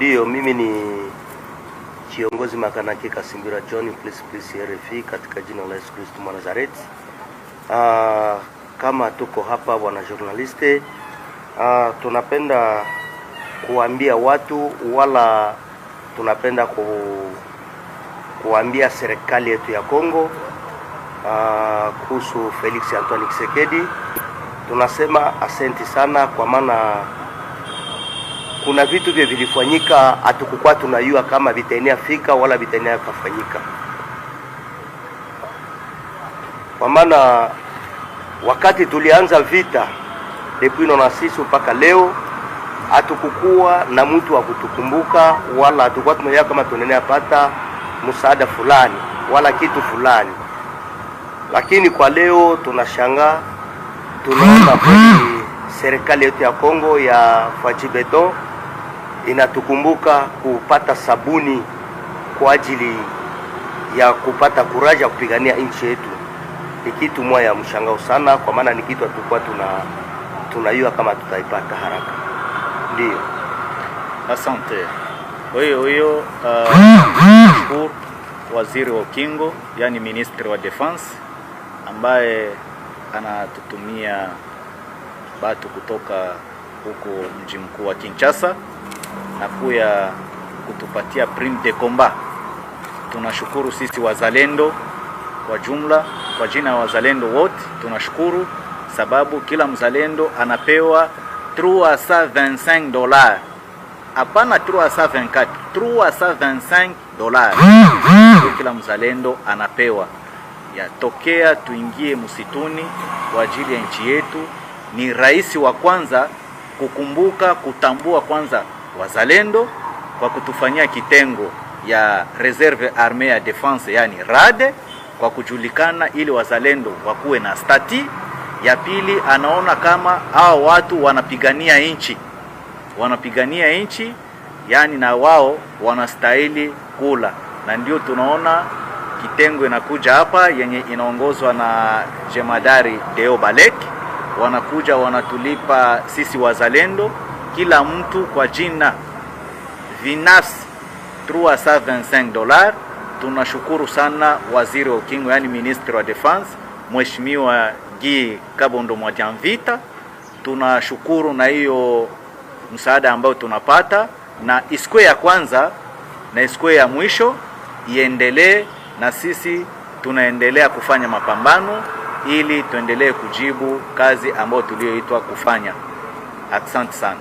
Ndiyo, mimi ni kiongozi Makanaki Kasimbira John, please RFI, katika jina la Yesu Kristo mwa Nazareti. Kama tuko hapa wana journaliste, tunapenda kuambia watu, wala tunapenda kuambia serikali yetu ya Kongo kuhusu Felix Antoine Tshisekedi. Tunasema asante sana, kwa maana kuna vitu vile vilifanyika hatukukuwa tunajua kama vitaenea fika wala vitaenea kufanyika. Kwa maana wakati tulianza vita depuis 96 mpaka leo hatukukuwa na mtu wa kutukumbuka, wala hatukuwa tunajua kama tunaenea pata msaada fulani wala kitu fulani. Lakini kwa leo tunashangaa, tunaona serikali yetu ya Kongo ya Fajibeton inatukumbuka kupata sabuni kwa ajili ya kupata kuraja ya kupigania nchi yetu. Ni kitu moja ya mshangao sana, kwa maana ni kitu hatukuwa tunajua kama tutaipata haraka. Ndio. Asante. Huyo waziri wa ukingo, yani ministry wa defense, ambaye anatutumia batu kutoka huko mji mkuu wa Kinshasa na kuya kutupatia prime de combat. Tunashukuru sisi wazalendo kwa jumla, kwa jina ya wazalendo wote tunashukuru, sababu kila mzalendo anapewa $325. Hapana $324, $325. Kila mzalendo anapewa. Yatokea tuingie msituni kwa ajili ya nchi yetu. Ni rais wa kwanza kukumbuka, kutambua kwanza wazalendo kwa kutufanyia kitengo ya reserve armée ya defense, yani RADE, kwa kujulikana ili wazalendo wakuwe na stati. Ya pili, anaona kama hao watu wanapigania nchi, yani na wao wanastahili kula. Na ndio tunaona kitengo inakuja hapa yenye inaongozwa na Jemadari Deo Balek. Wanakuja wanatulipa sisi wazalendo kila mtu kwa jina binafsi $325. Tunashukuru sana waziri wa ukingo, yani minister wa defense, Mheshimiwa Guy Kabondo Mwadjamvita. Tunashukuru na hiyo msaada ambao tunapata, na isikwe ya kwanza na isikwe ya mwisho, iendelee, na sisi tunaendelea kufanya mapambano ili tuendelee kujibu kazi ambayo tulioitwa kufanya. Asante sana.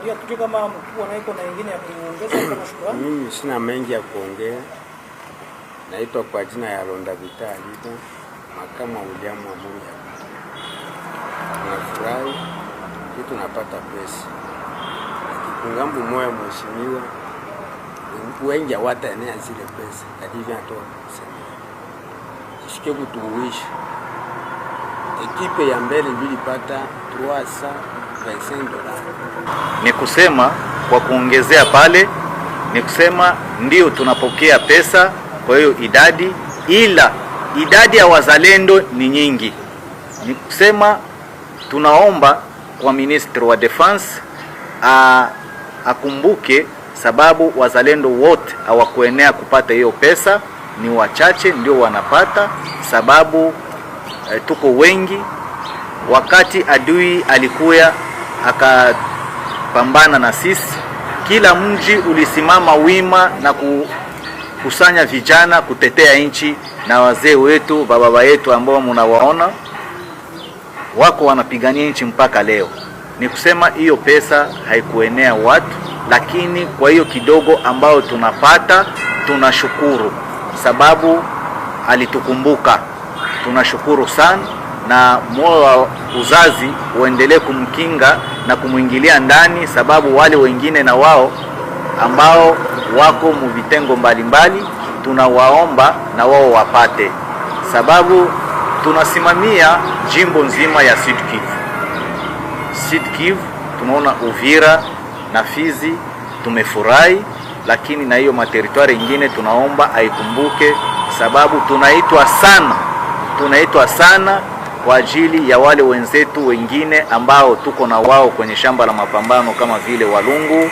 Ndio, tukiwa kama mkuu na iko na nyingine ya kuongeza kama shukrani. Mimi sina mengi ya kuongea. Naitwa kwa jina ya Londa Vitali, makamu wa William Amuri. Tunafurahi kitu tunapata pesa. Kikungambu moya mheshimiwa, wengi hawataenea zile pesa. Kadivyo atoa kusema. Shike kutuwisha. Ekipe ya mbele ilipata $325. Ni kusema kwa kuongezea pale, ni kusema ndio tunapokea pesa kwa hiyo idadi, ila idadi ya wazalendo ni nyingi. Ni kusema tunaomba kwa minister wa defense akumbuke, sababu wazalendo wote hawakuenea kupata hiyo pesa, ni wachache ndio wanapata, sababu tuko wengi. Wakati adui alikuya akapambana na sisi, kila mji ulisimama wima na kukusanya vijana kutetea nchi, na wazee wetu, baba yetu ambao mnawaona wako wanapigania nchi mpaka leo. Ni kusema hiyo pesa haikuenea watu, lakini kwa hiyo kidogo ambao tunapata tunashukuru, sababu alitukumbuka. Tunashukuru sana, na moyo wa uzazi uendelee kumkinga na kumuingilia ndani, sababu wale wengine na wao ambao wako mvitengo mbalimbali tunawaomba na wao wapate, sababu tunasimamia jimbo nzima ya Sud Kivu. Tunaona Uvira na Fizi tumefurahi, lakini na hiyo materitoire nyingine tunaomba aikumbuke, sababu tunaitwa sana kwa ajili ya wale wenzetu wengine ambao tuko na wao kwenye shamba la mapambano kama vile Walungu,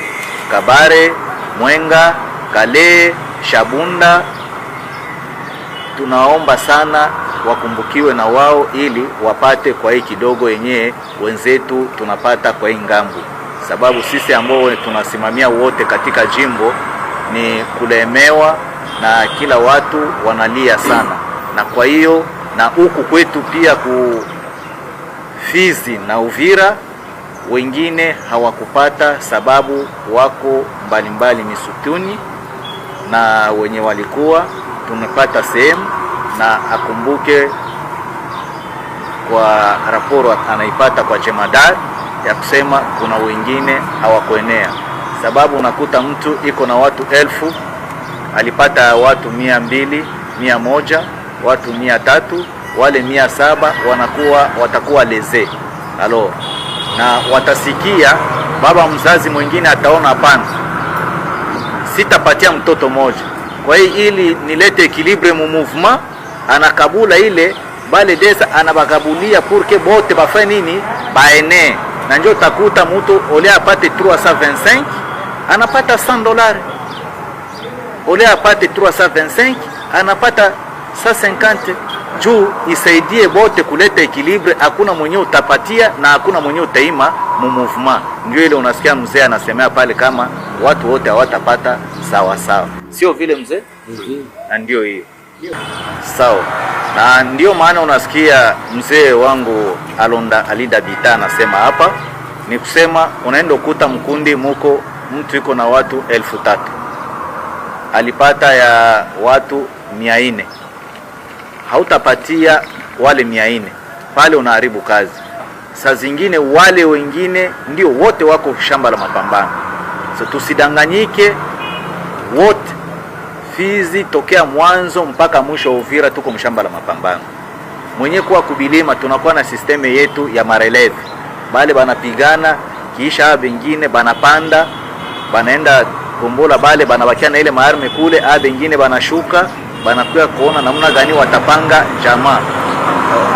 Kabare, Mwenga, Kale, Shabunda. Tunaomba sana wakumbukiwe na wao ili wapate kwa hii kidogo yenyewe wenzetu tunapata kwa hii ngambo, sababu sisi ambao tunasimamia wote katika jimbo ni kulemewa na kila watu wanalia sana. Na kwa hiyo na huku kwetu pia ku Fizi na Uvira wengine hawakupata, sababu wako mbalimbali misutuni, na wenye walikuwa tumepata sehemu. Na akumbuke kwa raporo anaipata kwa jemadari ya kusema kuna wengine hawakuenea, sababu unakuta mtu iko na watu 1000 alipata watu 200, 100, watu 300, wale 700 watakuwa leze alo, na watasikia baba mzazi mwingine ataona hapana, sitapatia mtoto moja. Kwa hiyo ili nilete equilibre mu mouvement, anakabula ile bale desa anabagabulia purke bote bafanye nini, baene. Na njoo takuta mtu ole apate 325 anapata $100, ole apate 325 anapata 150, juu isaidie bote kuleta equilibre. Hakuna mwenye utapatia na hakuna mwenye utaima mu mouvement. Ndio ile unasikia mzee anasemea pale kama watu wote hawatapata sawa sawa, sio vile mzee? Na ndio hiyo sawa. Na ndio maana unasikia mzee wangu Alida Bita anasema hapa ni kusema unaenda ukuta mkundi muko mtu yuko na watu 3000 alipata ya watu 400, hautapatia wale 400 pale, unaharibu kazi. Saa zingine wale wengine ndio wote wako shamba la mapambano. So tusidanganyike, wote Fizi tokea mwanzo mpaka mwisho Uvira tuko mshamba la mapambano. Mwenye kuwa kubilima tunakuwa na sisteme yetu ya mareleve, bale banapigana kisha bengine banapanda banaenda Kombola, bale banabakia na ile maarme kule, bengine banashuka banakuwa kuona namna gani watapanga jamaa.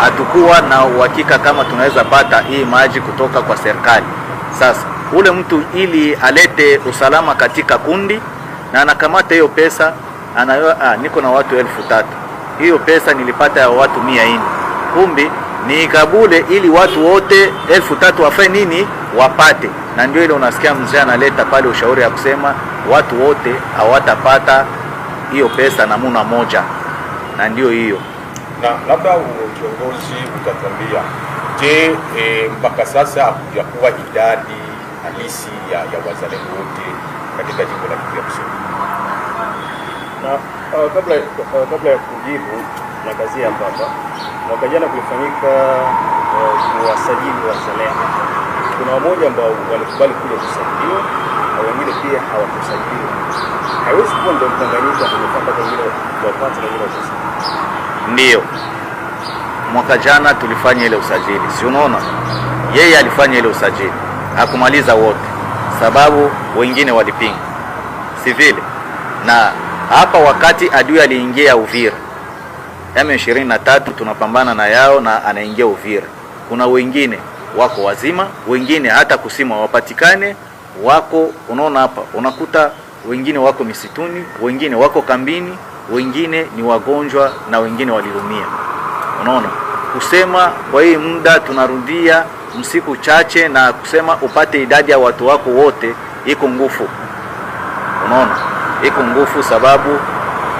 Hatukuwa na uhakika kama tunaweza pata hii maji kutoka kwa serikali. Sasa ule mtu ili alete usalama katika kundi na anakamata hiyo pesa, anayoa niko na watu 3000, hiyo pesa nilipata ya watu 400, kumbi ni kabule ili watu wote 3000 wafanye nini, wapate. Na ndio ile unasikia mzee analeta pale ushauri ya kusema watu wote hawatapata hiyo pesa namuna moja. Na ndio hiyo. Na labda kiongozi utatuambia, je, mpaka sasa hakujakuwa idadi halisi ya wazalendo wote katika jimbo la Kivu Kusini? Na kabla ya kujibu na kazi ya hapa, mwaka jana kulifanyika kuwasajili wazalendo. Kuna wamoja ambao walikubali kuja kusajiliwa na wengine pia hawakusajiliwa. Haiwezi kuwa ndio mtanganyiko tumepata wengine wapate na wengine wasisajiliwe. Ndio mwaka jana tulifanya ile usajili, si unaona yeye alifanya ile usajili hakumaliza wote, sababu wengine walipinga, si vile? Na hapa wakati adui aliingia Uvira, M23 tunapambana na yao na anaingia Uvira, kuna wengine wako wazima, wengine hata kusima wapatikane wako. Unaona hapa unakuta wengine wako misituni, wengine wako kambini, wengine ni wagonjwa na wengine walilumia. Unaona kusema kwa hii muda tunarudia msiku chache na kusema upate idadi ya watu wako wote iko ngufu. Unaona iko ngufu, sababu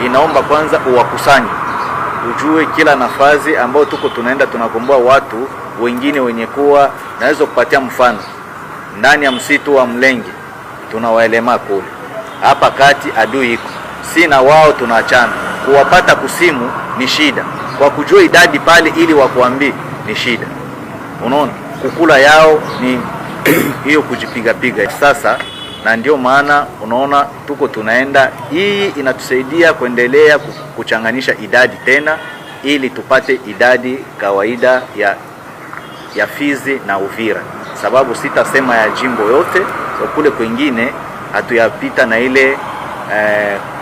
inaomba kwanza uwakusanye, ujue kila nafasi ambao tuko tunaenda tunakomboa watu wengine wenye kuwa. Naweza kupatia mfano, ndani ya msitu wa Mlenge tunawaelema kule, hapa kati adui iko, si na wao tunaachana. Kuwapata kusimu ni shida, kwa kujua idadi pale ili wakuambie ni shida. Unaona kukula yao ni hiyo kujipiga piga sasa. Na ndio maana unaona tuko tunaenda, hii inatusaidia kuendelea kuchanganisha idadi tena ili tupate idadi kawaida ya Fizi na Uvira, sababu sitasema ya jimbo yote, so kule kwingine hatuyapita na ile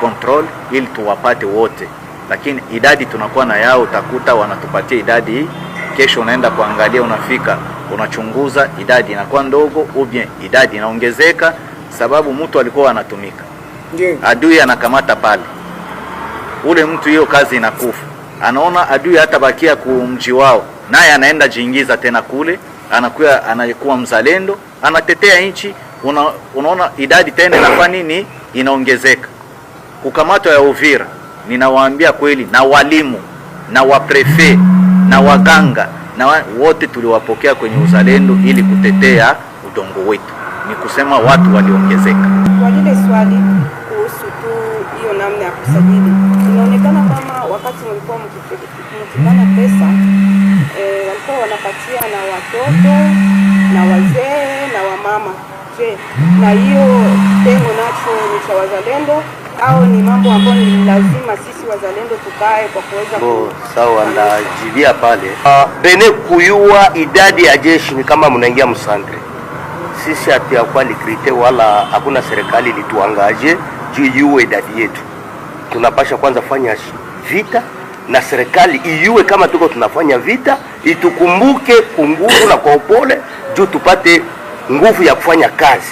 control ili tuwapate wote, lakini idadi tunakuwa na yao. Utakuta wanatupatia idadi hii, kesho unaenda kuangalia, unafika unachunguza idadi inakuwa ndogo, ubien idadi inaongezeka, sababu mtu alikuwa anatumika, Ndio. adui anakamata pale, ule mtu hiyo kazi inakufa, anaona adui hatabakia kumji wao, naye anaenda jiingiza tena kule, anakuwa mzalendo, anatetea nchi. Unaona idadi tena inafanya nini, inaongezeka. Kukamatwa ya Uvira, ninawaambia kweli, na walimu na waprefe na waganga na wote tuliwapokea kwenye uzalendo ili kutetea udongo wetu. Ni kusema watu waliongezeka. Kwa lile swali kuhusu tu hiyo namna ya kusajili, inaonekana kama wakati mlikuwa mkipana pesa walikuwa wanapatia na watoto na wazee na wamama. Je, na hiyo tengo nacho ni cha wazalendo au ni mambo ambayo ni lazima sisi wazalendo tukae kwa kuweza sawa? Ndajibia pale bene kuyua idadi ya jeshi ni kama mnaingia msandre. Sisi hatuyakuwa likrite wala hakuna serikali ilituangaje juu yue idadi yetu. Tunapasha kwanza fanya vita na serikali iyue kama tuko tunafanya vita, itukumbuke kunguvu na kwa upole juu tupate nguvu ya kufanya kazi.